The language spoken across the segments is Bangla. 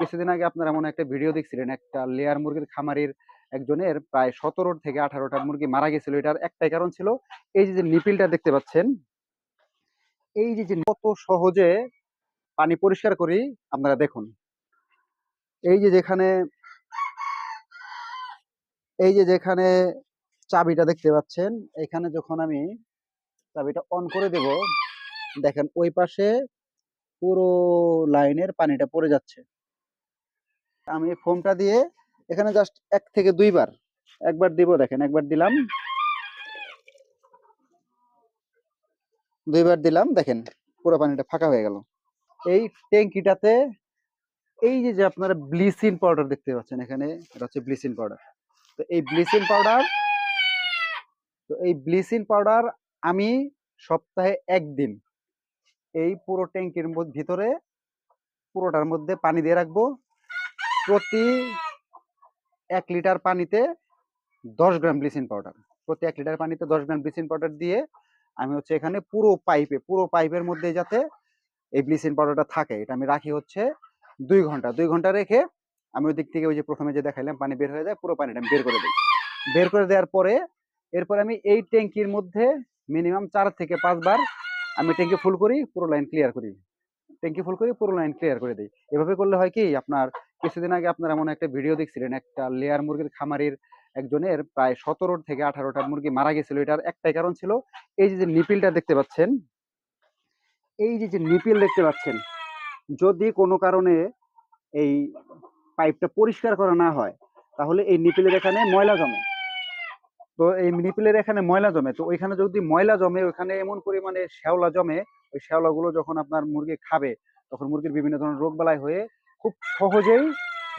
কিছুদিন আগে আপনারা এমন একটা ভিডিও দেখছিলেন, একটা লেয়ার মুরগির খামারির একজনের প্রায় 17 থেকে 18টা মুরগি মারা গেছিল। এটার একটাই কারণ ছিল এই যে নিপিলটা দেখতে পাচ্ছেন, এই যে কত সহজে পানি পরিষ্কার করি আপনারা দেখুন। এই যে যেখানে এই যে যেখানে চাবিটা দেখতে পাচ্ছেন, এখানে যখন আমি চাবিটা অন করে দেব, দেখেন ওই পাশে পুরো লাইনের পানিটা পড়ে যাচ্ছে। আমি ফোমটা দিয়ে এখানে জাস্ট 1 থেকে 2 বার, একবার দিব, দেখেন একবার দিলাম, 2 বার দিলাম, দেখেন পুরো পানিটা ফাঁকা হয়ে গেল। এই ট্যাঙ্কিটাতে এই যে আপনারা ব্লিচিং পাউডার দেখতে পাচ্ছেন এখানে, এটা হচ্ছে ব্লিচিং পাউডার। তো এই ব্লিচিং পাউডার আমি সপ্তাহে 1 দিন এই পুরো ট্যাঙ্কির ভিতরে পুরোটার মধ্যে পানি দিয়ে রাখবো। প্রতি 1 লিটার পানিতে 10 গ্রাম ব্লিচিং পাউডার, প্রতি 1 লিটার পানিতে 10 গ্রাম ব্লিচিং পাউডার দিয়ে আমি হচ্ছে এখানে পুরো পাইপের মধ্যে যাতে এই ব্লিচিং পাউডারটা থাকে, এটা আমি রাখি হচ্ছে 2 ঘন্টা। 2 ঘন্টা রেখে আমি ওই দিক থেকে ওই যে প্রথমে যে দেখাইলাম পানি বের হয়ে যায়, পুরো পানিটা আমি বের করে দিই। বের করে দেওয়ার পরে এরপরে আমি এই ট্যাঙ্কির মধ্যে মিনিমাম 4 থেকে 5 বার আমি ট্যাঙ্কি ফুল করি, পুরো লাইন ক্লিয়ার করি, ট্যাঙ্কি ফুল করে পুরো লাইন ক্লিয়ার করে দিই। এভাবে করলে হয় কি, আপনার কিছুদিন আগে আপনারা এমন একটা ভিডিও দেখছিলেন, একটা লেয়ার মুরগির খামারির একজনের প্রায় 17 থেকে 18টা মুরগি মারা গেছিল। এটার একটাই কারণ ছিল এই যে নিপিলটা দেখতে পাচ্ছেন, এই যে নিপিল দেখতে পাচ্ছেন, যদি কোনো কারণে এই পাইপটা পরিষ্কার করা না হয় তাহলে এই নিপিলের এখানে ময়লা জমে। তো এই নিপিলের এখানে ময়লা জমে, তো ওইখানে যদি ময়লা জমে, ওইখানে এমন পরিমাণে শ্যাওলা জমে, ওই শ্যাওলাগুলো যখন আপনার মুরগি খাবে তখন মুরগির বিভিন্ন ধরনের রোগ বালাই হয়ে খুব সহজেই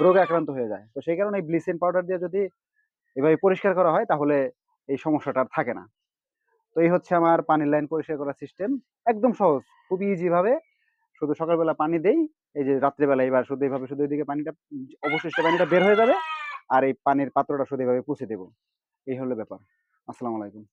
রোগে আক্রান্ত হয়ে যায়। তো সেই কারণে এই ব্লিচিং পাউডার দিয়ে যদি এভাবে পরিষ্কার করা হয় তাহলে এই সমস্যাটা আর থাকে না। তো এই হচ্ছে আমার পানির লাইন পরিষ্কার করার সিস্টেম, একদম সহজ, খুবই ইজি ভাবে। শুধু সকালবেলা পানি দেই, এই যে রাত্রেবেলা এবার শুধু এইভাবে শুধু এদিকে পানিটা, অবশিষ্ট পানিটা বের হয়ে যাবে, আর এই পানির পাত্রটা শুধু এভাবে পুছে দেবো। এই হলো ব্যাপার। আসসালামু আলাইকুম।